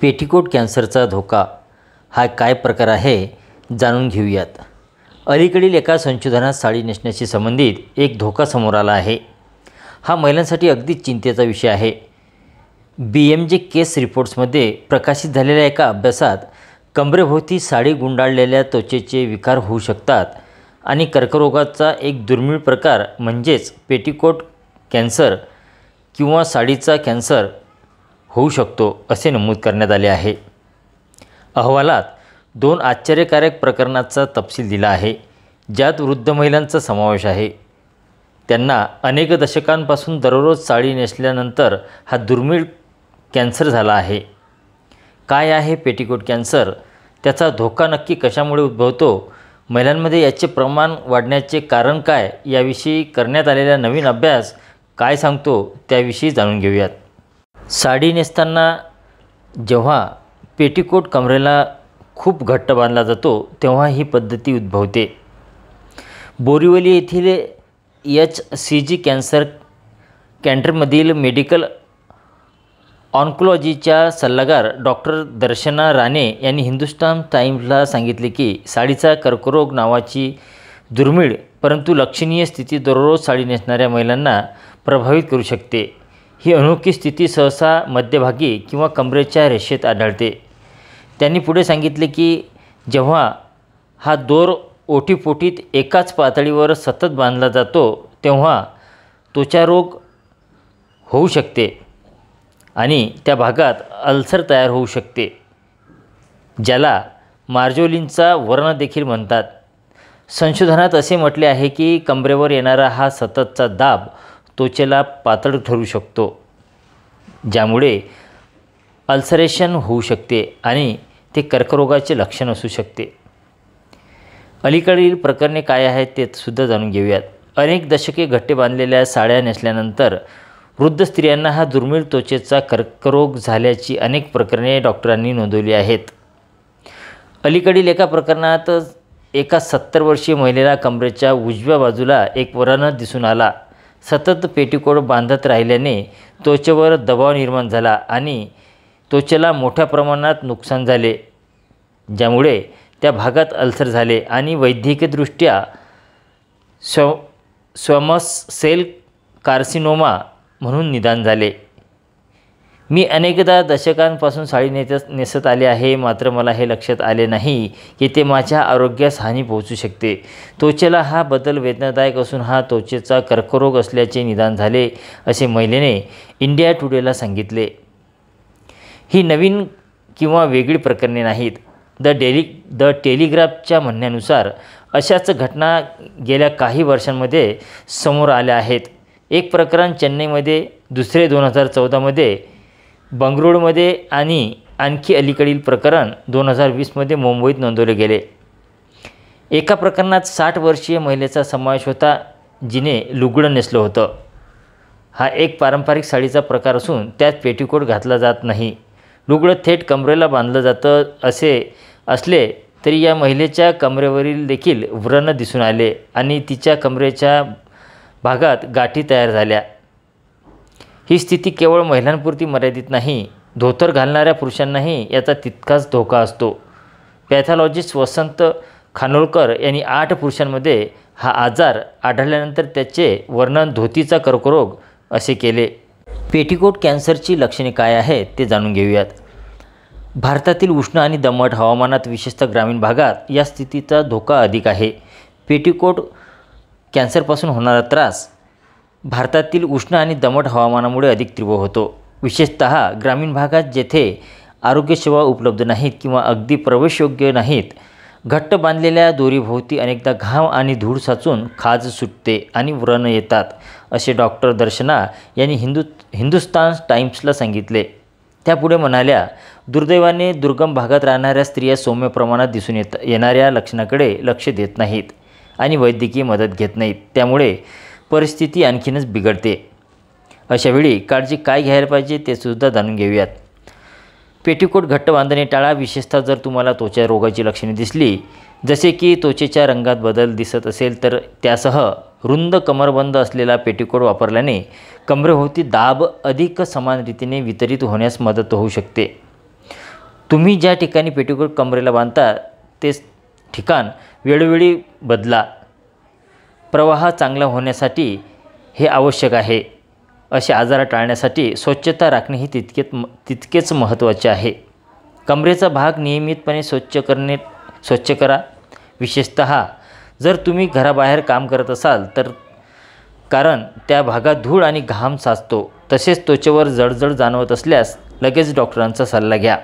Petticoat कॅन्सरचा धोका हा काय प्रकार आहे जाणून घेऊयात। अलीकडील एका संशोधनात साडी नेसण्याशी संबंधित एक धोका समोर आला आहे। हा महिलांसाठी अगदी चिंतेचा विषय आहे। BMJ केस रिपोर्ट्समध्ये प्रकाशित झालेल्या एका अभ्यासात कमरेभोवती साडी गुंडाळलेल्या त्वचेचे विकार होऊ शकतात आणि कर्करोगाचा एक दुर्मिळ प्रकार म्हणजेच पेटीकोट कॅन्सर किंवा साडीचा कॅन्सर होऊ शकतो असे नमूद करण्यात आले आहे। अहवालात 2 आश्चर्यकारक प्रकरणांचा तपशील दिला आहे, ज्यात वृद्ध महिलांचा समावेश आहे। त्यांना अनेक दशकांपासून दररोज साडी नेसल्यानंतर हा दुर्मिळ कॅन्सर झाला आहे। काय आहे पेटीकोट कॅन्सर? त्याचा धोका नक्की कशामुळे उद्भवतो? महिलांमध्ये याचे प्रमाण वाढण्याचे कारण काय? याविषयी करण्यात आलेला नवीन अभ्यास काय सांगतो त्याविषयी जाणून घेऊयात। साडी नेसताना जेव्हा पेटीकोट कमरेला खूप घट्ट बांधला जातो तेव्हा ही पद्धती उद्भवते। बोरिवली येथील HCG कॅन्सर सेंटरमधील मेडिकल ऑन्कोलॉजीच्या सल्लागार डॉक्टर दर्शना राणे यांनी हिंदुस्तान टाइम्सला सांगितले की साडीचा कर्करोग नावाची दुर्मिळ परंतु लक्षणीय स्थिती दररोज साडी नेसणाऱ्या महिलांना प्रभावित करू शकते। ही अनोखी स्थिती सहसा मध्यभागी किंवा कमरेच्या रेषेत आढळते। त्यांनी पुढे सांगितले की जेव्हा हा दोर ओटीपोटीत एकाच पातळीवर सतत बांधला जातो तेव्हा त्वचारोग होऊ शकते आणि त्या भागात अल्सर तयार होऊ शकते, ज्याला मार्जोलिनचा व्रण देखील म्हणतात। संशोधनात असे म्हटले आहे की कमरेवर येणारा हा सततचा दाब त्वचेला पातळ ठरू शकतो, ज्यामुळे अल्सरेशन होऊ शकते आणि ते कर्करोगाचे लक्षण असू शकते। अलीकडील प्रकरणे काय आहेत ते सुद्धा जाणून घेऊयात। अनेक दशके घट्टे बांधलेल्या साड्या नेसल्यानंतर वृद्ध स्त्रियांना हा दुर्मिळ त्वचेचा कर्करोग झाल्याची अनेक प्रकरणे डॉक्टरांनी नोंदवली आहेत। अलीकडील एका प्रकरणात एका 70 वर्षीय महिलेला कमरेच्या उजव्या बाजूला एक व्रण दिसून आला। सतत पेटीकोट बांधत राहिल्याने त्वचेवर दबाव निर्माण झाला आणि त्वचेला मोठ्या प्रमाणात नुकसान झाले, ज्यामुळे त्या भागात अल्सर झाले आणि वैद्यकीयदृष्ट्या स्क्वॅमस सेल कार्सिनोमा म्हणून निदान झाले। मी अनेकदा दशकांपासून साडी नेसत आले आहे, मात्र मला हे लक्षात आले नाही की ते माझ्या आरोग्यास हानी पोहोचू शकते। त्वचेला हा बदल वेदनादायक असून हा त्वचेचा कर्करोग असल्याचे निदान झाले, असे महिलेने इंडिया टुडेला सांगितले। ही नवीन किंवा वेगळी प्रकरणे नाहीत। द टेलिग्राफच्या म्हणण्यानुसार अशाच घटना गेल्या काही वर्षांमध्ये समोर आल्या आहेत। एक प्रकरण चेन्नईमध्ये, दुसरे 2014मध्ये बंगळुरूमध्ये आणि आणखी अलीकडील प्रकरण 2020मध्ये मुंबईत नोंदवले गेले। एका प्रकरणात 60 वर्षीय महिलेचा समावेश होता, जिने लुगडं नेसलं होतं। हा एक पारंपरिक साडीचा प्रकार असून त्यात पेटीकोट घातला जात नाही। लुगडं थेट कमरेला बांधलं जातं असले तरी या महिलेच्या कमरेवरील देखील व्रण दिसून आले आणि तिच्या कमरेच्या भागात गाठी तयार झाल्या। ही स्थिती केवळ महिलांपुरती मर्यादित नाही, धोतर घालणाऱ्या पुरुषांनाही याचा तितकाच धोका असतो। पॅथॉलॉजिस्ट वसंत खानोलकर यांनी 8 पुरुषांमध्ये हा आजार आढळल्यानंतर त्याचे वर्णन धोतीचा कर्करोग असे केले। पेटीकोट कॅन्सरची लक्षणे काय आहेत ते जाणून घेऊयात। भारतातील उष्ण आणि दमट हवामानात विशेषतः ग्रामीण भागात या स्थितीचा धोका अधिक आहे। पेटीकोट कॅन्सरपासून होणारा त्रास भारतातील उष्ण आणि दमट हवामानामुळे अधिक तीव्र होतो, विशेषतः ग्रामीण भागात जेथे आरोग्यसेवा उपलब्ध नाहीत किंवा अगदी प्रवेशयोग्य नाहीत। घट्ट बांधलेल्या दोरीभोवती अनेकदा घाम आणि धूळ साचून खाज सुटते आणि व्रण येतात, असे डॉक्टर दर्शना यांनी हिंदुस्तान टाइम्सला सांगितले। त्या पुढे म्हणाल्या, दुर्दैवाने दुर्गम भागात राहणाऱ्या स्त्रिया सौम्य प्रमाणात दिसून येणाऱ्या लक्षणाकडे लक्ष देत नाहीत आणि वैद्यकीय मदत घेत नाहीत, त्यामुळे परिस्थिती आणखीनच बिघडते। अशावेळी काळजी काय घ्यायला पाहिजे ते सुद्धा जाणून घेऊयात। पेटीकोट घट्ट बांधणे टाळा, विशेषतः जर तुम्हाला त्वचा रोगाची लक्षणे दिसली, जसे की त्वचेच्या रंगात बदल दिसत असेल तर त्यासह रुंद कमरबंद असलेला पेटीकोट वापरल्याने कमरेभोवती दाब अधिक समान रीतीने वितरित होण्यास मदत होऊ शकते। तुम्ही ज्या ठिकाणी पेटीकोट कमरेला बांधता तेच ठिकाण वेळोवेळी बदला. प्रवाह चांगला होण्यासाठी हे आवश्यक आहे. असे आजार टाळण्यासाठी स्वच्छता राखणेही तितकेच महत्त्वाचे आहे. कमरेचा भाग नियमितपणे स्वच्छ करा. विशेषतः जर तुम्ही घराबाहेर काम करत असाल तर, कारण त्या भागात धूळ आणि घाम साचतो. तसेच त्वचेवर जळजळ जाणवत असल्यास लगेच डॉक्टरांचा सल्ला घ्या.